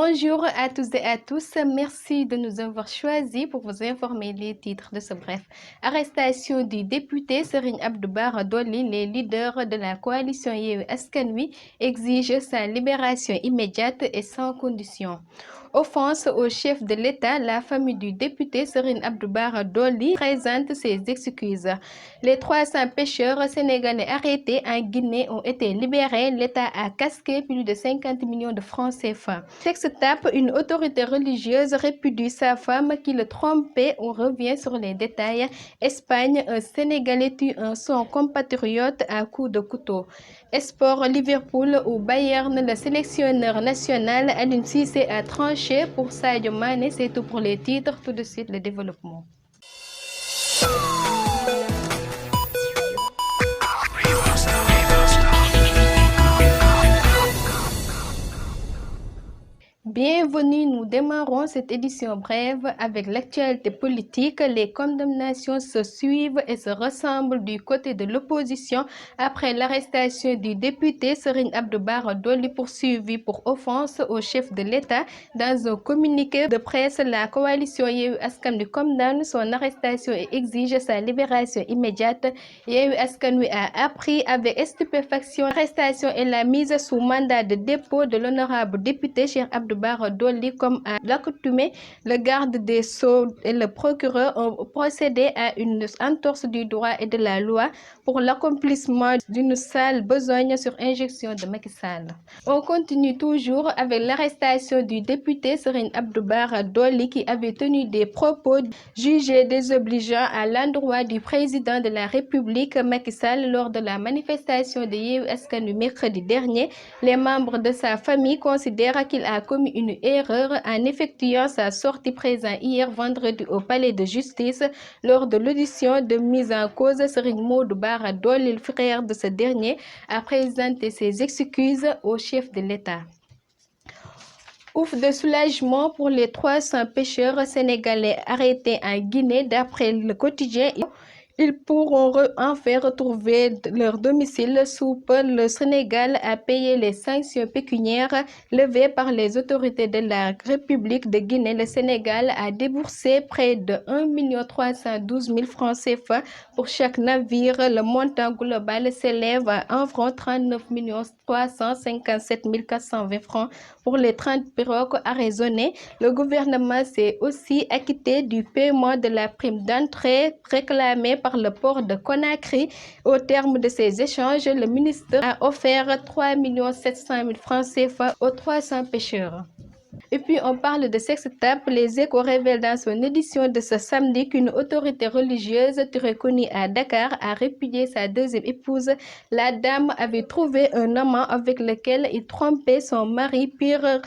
Bonjour à tous et à tous, merci de nous avoir choisis pour vous informer les titres de ce bref. Arrestation du député Serigne Abdou Bara Dolly, les leaders de la coalition Yewwi Askan Wi exigent sa libération immédiate et sans condition. Offense au chef de l'État, la famille du député Serigne Abdou Bara Dolly présente ses excuses. Les 300 pêcheurs sénégalais arrêtés en Guinée ont été libérés. L'État a casqué plus de 50 millions de francs CFA. Texte tape, une autorité religieuse répudie sa femme qui le trompait. On revient sur les détails. Espagne, un Sénégalais tue son compatriote à coups de couteau. Sport, Liverpool ou Bayern, le sélectionneur national Aliou Cissé a tranché pour Sadio Mané. C'est tout pour les titres. Tout de suite, le développement. Bienvenue, nous démarrons cette édition brève avec l'actualité politique. Les condamnations se suivent et se ressemblent du côté de l'opposition après l'arrestation du député Serigne Abdou Bara Dolly poursuivi pour offense au chef de l'État. Dans un communiqué de presse, la coalition Yewwi Askan Wi condamne son arrestation et exige sa libération immédiate. Yewwi Askan Wi a appris avec stupéfaction l'arrestation et la mise sous mandat de dépôt de l'honorable député Cheikh Abdou Bara Dolly. Comme à l'accoutumée, le garde des Sceaux et le procureur ont procédé à une entorse du droit et de la loi pour l'accomplissement d'une sale besogne sur injonction de Macky Sall. On continue toujours avec l'arrestation du député Serigne Abdou Bara Dolly qui avait tenu des propos jugés désobligeants à l'endroit du président de la République Macky Sall lors de la manifestation de Yewwi Askan Wi mercredi dernier. Les membres de sa famille considèrent qu'il a commis une erreur en effectuant sa sortie présente hier vendredi au palais de justice lors de l'audition de mise en cause. Serigne Modou Bara Dolly, le frère de ce dernier, a présenté ses excuses au chef de l'État. Ouf de soulagement pour les 300 pêcheurs sénégalais arrêtés en Guinée. D'après le quotidien, ils pourront enfin retrouver leur domicile sous peu. Le Sénégal a payé les sanctions pécuniaires levées par les autorités de la République de Guinée. Le Sénégal a déboursé près de 1 312 000 francs CFA pour chaque navire. Le montant global s'élève à environ 39 357 420 francs pour les 30 pirogues arraisonnées. Le gouvernement s'est aussi acquitté du paiement de la prime d'entrée réclamée par le port de Conakry. Au terme de ces échanges, le ministre a offert 3 700 000 francs CFA aux 300 pêcheurs. Et puis on parle de sextape. Les Échos révèlent dans son édition de ce samedi qu'une autorité religieuse reconnue à Dakar a répudié sa deuxième épouse. La dame avait trouvé un amant avec lequel il trompait son mari. Pire,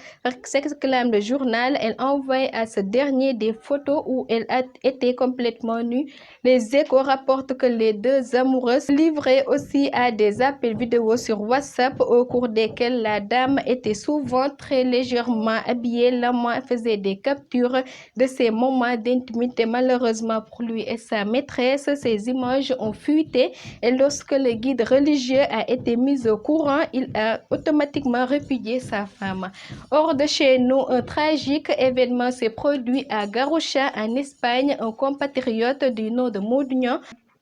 s'exclame le journal. Elle envoyait à ce dernier des photos où elle a été complètement nue. Les Échos rapportent que les deux amoureuses livraient aussi à des appels vidéo sur WhatsApp au cours desquels la dame était souvent très légèrement habillée. L'amant faisait des captures de ces moments d'intimité. Malheureusement pour lui et sa maîtresse, ces images ont fuité et lorsque le guide religieux a été mis au courant, il a automatiquement répudié sa femme. Hors de chez nous, un tragique événement s'est produit à Garoucha en Espagne. Un compatriote du nom de Modou Niang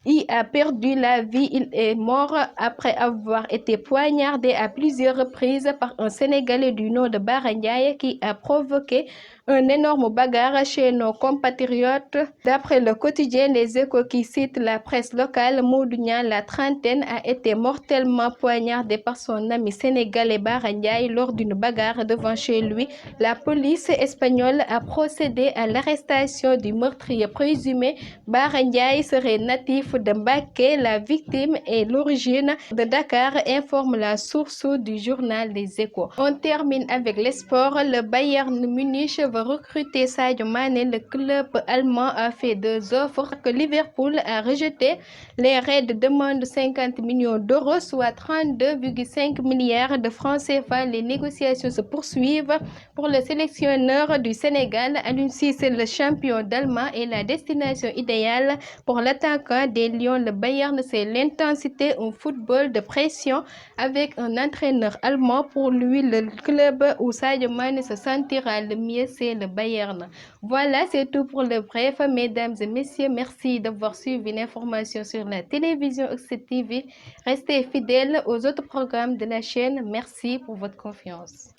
y a perdu la vie. Il est mort après avoir été poignardé à plusieurs reprises par un Sénégalais du nom de Bara Ndiaye qui a provoqué un énorme bagarre chez nos compatriotes. D'après le quotidien Les Échos qui cite la presse locale, Modou Niang, la trentaine, a été mortellement poignardé par son ami sénégalais Bara Ndiaye lors d'une bagarre devant chez lui. La police espagnole a procédé à l'arrestation du meurtrier présumé. Bara Ndiaye serait natif de Mbacké. La victime est l'origine de Dakar, informe la source du journal Les Échos. On termine avec les sports. Le Bayern Munich veut recruter Sadio Mané, le club allemand a fait 2 offres que Liverpool a rejetées. Les Reds demandent 50 millions d'euros, soit 32,5 milliards de francs CFA. Les négociations se poursuivent pour le sélectionneur du Sénégal. Aliou Cissé, le champion d'Allemagne, est la destination idéale pour l'attaquant des Lions. Le Bayern, c'est l'intensité, un football de pression avec un entraîneur allemand. Pour lui, le club où Sadio Mané se sentira le mieux, c'est le Bayern. Voilà, c'est tout pour le bref. Mesdames et messieurs, merci d'avoir suivi l'information sur la télévision Oxy TV. Restez fidèles aux autres programmes de la chaîne. Merci pour votre confiance.